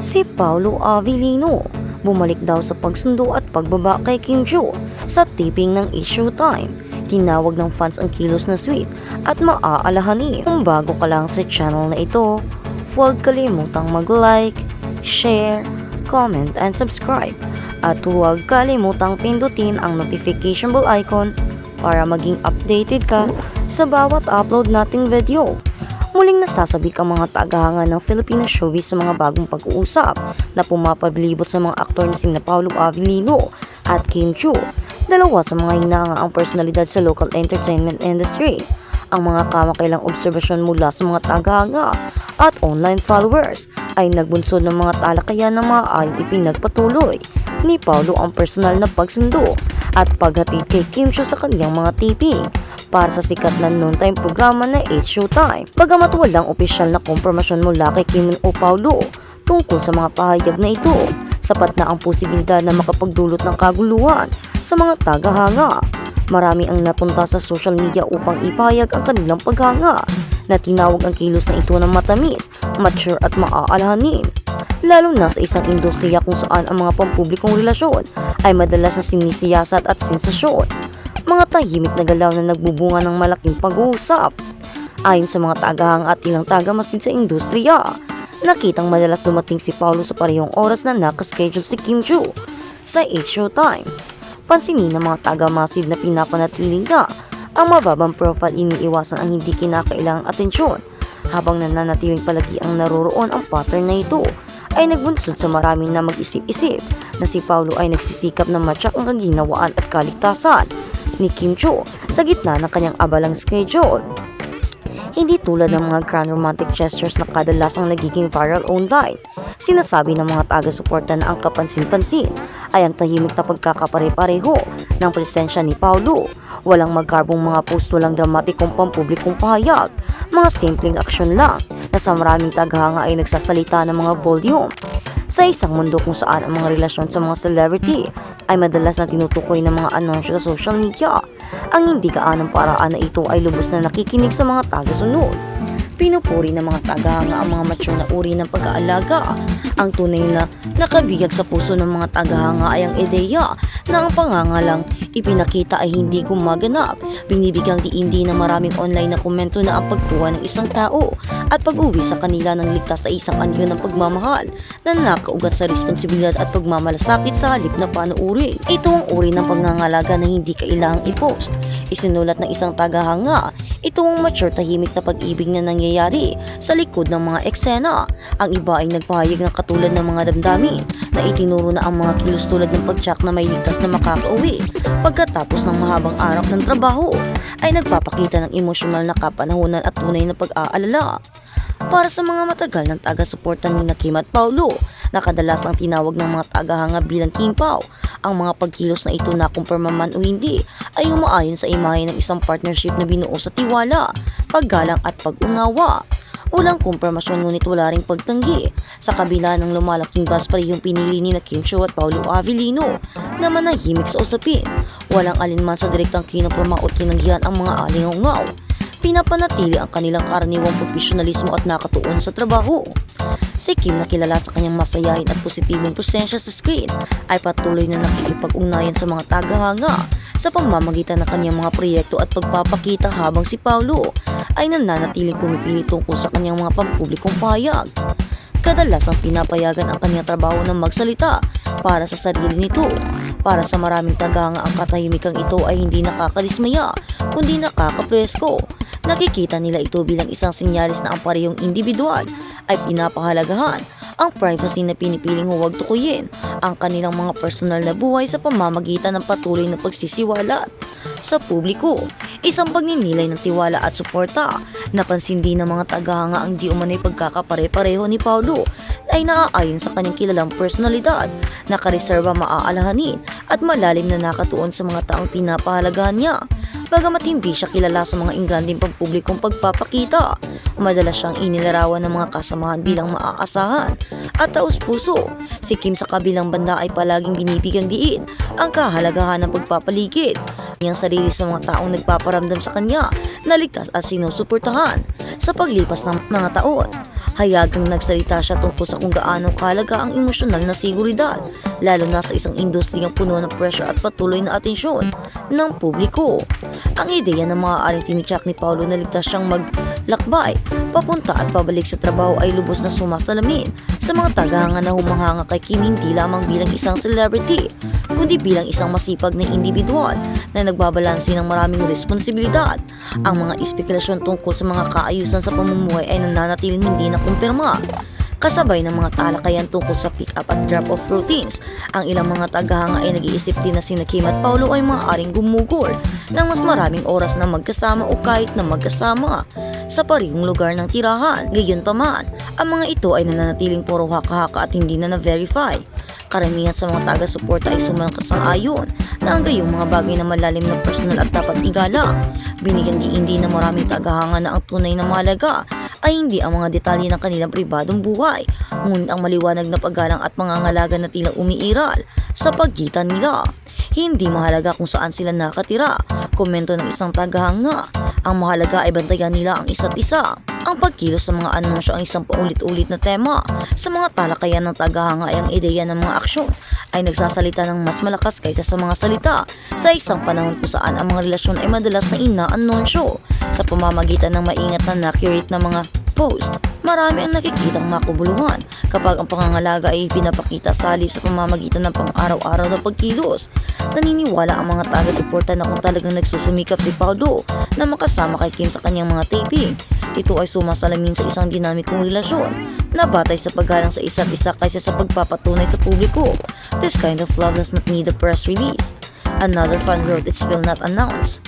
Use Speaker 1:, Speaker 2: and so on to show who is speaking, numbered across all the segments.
Speaker 1: Si Paolo Avellino bumalik daw sa pagsundo at pagbaba kay Kim Chiu sa taping ng It's Showtime. Tinawag ng fans ang kilos na sweet at maaalahanin. Kung bago ka lang sa channel na ito, huwag kalimutang mag-like, share, comment, and subscribe. At huwag kalimutang pindutin ang notification bell icon para maging updated ka sa bawat upload nating video. Muling nasasabik ang mga tagahanga ng Filipino showbiz sa mga bagong pag-uusap na pumapaglibot sa mga aktor na sina Paolo Avellino at Kim Chiu. Dalawa sa mga hinangaang personalidad sa local entertainment industry. Ang mga kamakailang obserbasyon mula sa mga tagahanga at online followers ay nagbunsod ng mga talakayan na maaaring ipinagpatuloy ni Paolo ang personal na pagsundo at paghatid kay Kim Chiu sa kanyang mga taping para sa sikat na noontime programa na It's Showtime. Bagamat walang opisyal na kumpirmasyon mula kay Kim o Paolo tungkol sa mga pahayag na ito, sapat na ang posibilidad na makapagdulot ng kaguluhan sa mga tagahanga. Marami ang napunta sa social media upang ipahayag ang kanilang paghanga na tinawag ang kilos na ito ng matamis, mature at maaalahanin. Lalo na sa isang industriya kung saan ang mga pampublikong relasyon ay madalas na sinisiyasat at sensasyon. Mga tahimik na galaw na nagbubunga ng malaking pag-uusap. Ayon sa mga tagahanga at ilang tagamasid sa industriya, nakitang madalas dumating si Paolo sa parehong oras na nakaschedule si Kim Chiu sa It's Showtime. Pansinin ng mga tagamasid na pinapanatili nga ang mababang profile, iniiwasan ang hindi kinakailangang atensyon. Habang nananatiling palagi ang naroroon ang pattern na ito, ay nagbunsod sa maraming na mag-isip-isip na si Paolo ay nagsisikap na matyak ang kaginawaan at kaligtasan ni Kim Chiu sa gitna ng kanyang abalang schedule. Hindi tulad ng mga grand romantic gestures na kadalasang nagiging viral online. Sinasabi ng mga taga-suporta na ang kapansin-pansin ay ang tahimik na pagkakapare-pareho ng presensya ni Paolo. Walang magkarbong mga post, walang dramatikong pampublikong pahayag, mga simpleng aksyon lang na sa maraming tagahanga ay nagsasalita ng mga volume. Sa isang mundo kung saan ang mga relasyon sa mga celebrity ay madalas na tinutukoy ng mga anunsyo sa social media, ang hindi gaanong paraan na ito ay lubos na nakikinig sa mga tagasunod. Pinupuri ng mga tagahanga ang mga mature na uri ng pag-aalaga. Ang tunay na nakabigag sa puso ng mga tagahanga ay ang ideya na ang pangangalang ipinakita ay hindi gumaganap. Binibigyang diindi ng maraming online na komento na ang pagkuha ng isang tao at pag-uwi sa kanila ng ligtas sa isang anyo ng pagmamahal na nakaugat sa responsibilidad at pagmamalasakit sa halip na panuuri. Ito ang uri ng pangangalaga na hindi kailangang i-post. Isinulat ng isang tagahanga, ito ang mature tahimik na pag-ibig na nangyayari sa likod ng mga eksena. Ang iba ay nagpahayag ng katulad ng mga damdamin na itinuro na ang mga kilos tulad ng pagtsak na may ligtas na makakauwi pagkatapos ng mahabang araw ng trabaho ay nagpapakita ng emosyonal na kapanahunan at tunay na pag-aalala. Para sa mga matagal ng taga-suporta ni Kim at Paolo na kadalasang tinawag ng mga tagahanga bilang King Pao, ang mga pagkilos na ito na kumpirma man o hindi ay umaayon sa imahe ng isang partnership na binuo sa tiwala, paggalang at pag-unawa. Walang kumpirmasyon ngunit wala ring pagtanggi. Sa kabila ng lumalaking buzz, parehong pinili ni Kim Chiu at Paolo Avellino na manahimik sa usapin. Walang alinman sa direktang kinoporma o tinanggihan ang mga alingaw. Pinapanatili ang kanilang karaniwang profesionalismo at nakatuon sa trabaho. Si Kim na kilala sa kanyang masayahin at positibong presensya sa screen ay patuloy na nakikipag-ugnayan sa mga tagahanga sa pamamagitan ng kanyang mga proyekto at pagpapakita, habang si Paolo ay nananatiling pumipili tungkol sa kanyang mga pampublikong pahayag. Kadalasang pinapayagan ang kanyang trabaho ng magsalita para sa sarili nito. Para sa maraming tagahanga, ang katahimikan ito ay hindi nakakadismaya kundi nakakapresko. Nakikita nila ito bilang isang sinyalis na ang parehong individual ay pinapahalagahan ang privacy na pinipiling huwag tukuyin ang kanilang mga personal na buhay sa pamamagitan ng patuloy na pagsisiwalat sa publiko. Isang pagninilay ng tiwala at suporta. Napansin din ng mga tagahanga ang di umano'y pagkakapare-pareho ni Paolo ay naaayon sa kanyang kilalang personalidad, nakareserba, maaalahanin at malalim na nakatuon sa mga taong pinapahalagahan niya. Bagamat hindi siya kilala sa mga ingranding pampublikong pagpapakita, madalas siyang inilarawan ng mga kasamahan bilang maaasahan at taus-puso. Si Kim sa kabilang banda ay palaging binibigyang diin ang kahalagahan ng pagpapaligid niyang sarili sa mga taong nagpaparamdam sa kanya na ligtas at sinusuportahan. Sa paglipas ng mga taon, Hayagang nagsalita siya tungkol sa kung gaano kahalaga ang emosyonal na seguridad, lalo na sa isang industriyang puno ng pressure at patuloy na atensyon ng publiko. Ang ideya na maaaring tinityak ni Paulo na ligtas siyang maglakbay, papunta at pabalik sa trabaho ay lubos na sumasalamin sa mga tagahanga na humahanga kay Kim hindi lamang bilang isang celebrity, kundi bilang isang masipag na individual na nagbabalanse ng maraming responsibilidad. Ang mga espekulasyon tungkol sa mga kaayusan sa pamumuhay ay nananatiling hindi nakumpirma. Kasabay ng mga talakayan tungkol sa pick-up at drop-off routines, ang ilang mga tagahanga ay nag-iisip din na sina Kim at Paulo ay maaaring gumugol ng mas maraming oras na magkasama o kahit na magkasama sa parehong lugar ng tirahan. Gayunpaman, ang mga ito ay nananatiling puro haka-haka at hindi na na-verify. Karamihan sa mga taga-suporta ay sumasang-ayon na ang gayong mga bagay na malalim na personal at dapat igalang. Binigyan hindi na maraming tagahanga na ang tunay na mahalaga ay hindi ang mga detalye ng kanilang pribadong buhay, ngunit ang maliwanag na paggalang at pangangalaga na tila umiiral sa pagitan nila. Hindi mahalaga kung saan sila nakatira, komento ng isang tagahanga. Ang mahalaga ay bantayan nila ang isa't isa. Ang pagkilos sa mga anunsyo ang isang paulit-ulit na tema. Sa mga talakayan ng tagahanga ay ang ideya ng mga aksyon ay nagsasalita ng mas malakas kaysa sa mga salita sa isang panahon kung saan ang mga relasyon ay madalas na inaanunsyo sa pamamagitan ng maingat na accurate na mga post. Marami ang nakikitang makubuluhan kapag ang pangangalaga ay pinapakita sa halip sa pamamagitan ng pang-araw-araw na pagkilos. Naniniwala ang mga taga-suporta na kung talagang nagsusumikap si Paulo na makasama kay Kim sa kanyang mga taping, ito ay sumasalamin sa isang dinamikong relasyon na batay sa paggalang sa isa't isa kaysa sa pagpapatunay sa publiko. This kind of love does not need a press release. Another fan wrote, "It's still not announced."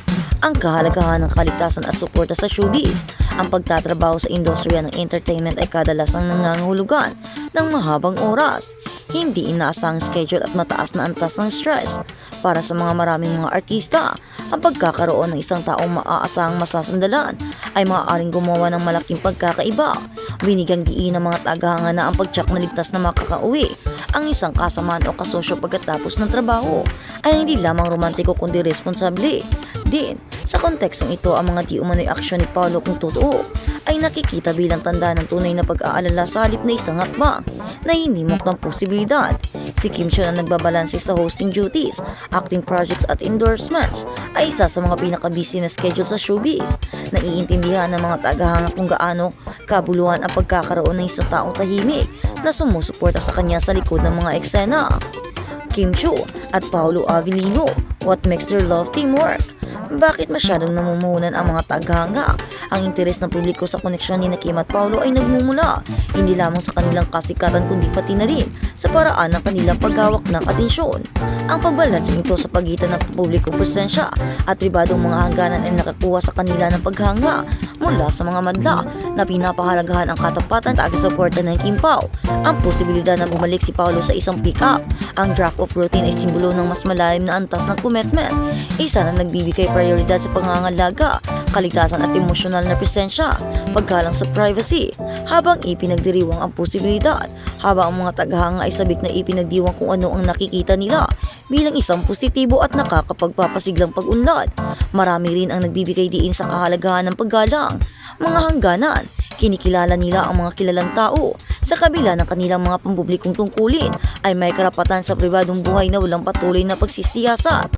Speaker 1: Ang kahalagahan ng kaligtasan at suporta sa showbiz. Ang pagtatrabaho sa industriya ng entertainment ay kadalasang nangangahulugan ng mahabang oras, hindi inaasang schedule at mataas na antas ng stress. Para sa mga maraming mga artista, ang pagkakaroon ng isang taong maaasahang masasandalan ay maaaring gumawa ng malaking pagkakaiba. Binigyang diin ng mga tagahanga na ang pagtsak na ligtas na makakauwi ang isang kasamaan o kasosyo pagkatapos ng trabaho ay hindi lamang romantiko kundi responsable din. Sa kontekstong ito, ang mga di umano'y aksyon ni Paulo kung totoo ay nakikita bilang tanda ng tunay na pag-aalala sa halip na isang hakbang na hinimok ng posibilidad. Si Kim Chiu na nagbabalanse sa hosting duties, acting projects at endorsements ay isa sa mga pinaka-busy na schedule sa showbiz. Naiintindihan ng mga tagahanga kung gaano kabuluhan ang pagkakaroon ng isang taong tahimik na sumusuporta sa kanya sa likod ng mga eksena. Kim Chiu at Paulo Avellino, what makes their love team work? Bakit masyadong namumuhunan ang mga tagahanga? Ang interes ng publiko sa koneksyon ni Kim at Paulo ay nagmumula hindi lamang sa kanilang kasikatan kundi pati na rin sa paraan ng kanilang paghawak ng atensyon. Ang pagbalanse nito sa pagitan ng publikong presensya at pribadong mga hangganan ay nakakuha sa kanila ng paghanga mula sa mga madla na pinapahalagahan ang katapatan at taga-suporta ng Kim Pao. Ang posibilidad na bumalik si Paulo sa isang pick-up. Ang draft-off routine ay simbolo ng mas malalim na antas ng commitment, isa na nagbibigay prioridad sa pangangalaga, kaligtasan at emosyonal na presensya, paggalang sa privacy, habang ipinagdiriwang ang posibilidad, habang ang mga tagahanga ay sabik na ipinagdiwang kung ano ang nakikita nila bilang isang positibo at nakakapagpapasiglang pag-unlad. Marami rin ang nagbibigay diin sa kahalagahan ng paggalang. Mga hangganan, kinikilala nila ang mga kilalang tao. Sa kabila ng kanilang mga pampublikong tungkulin ay may karapatan sa pribadong buhay na walang patuloy na pagsisiyasat.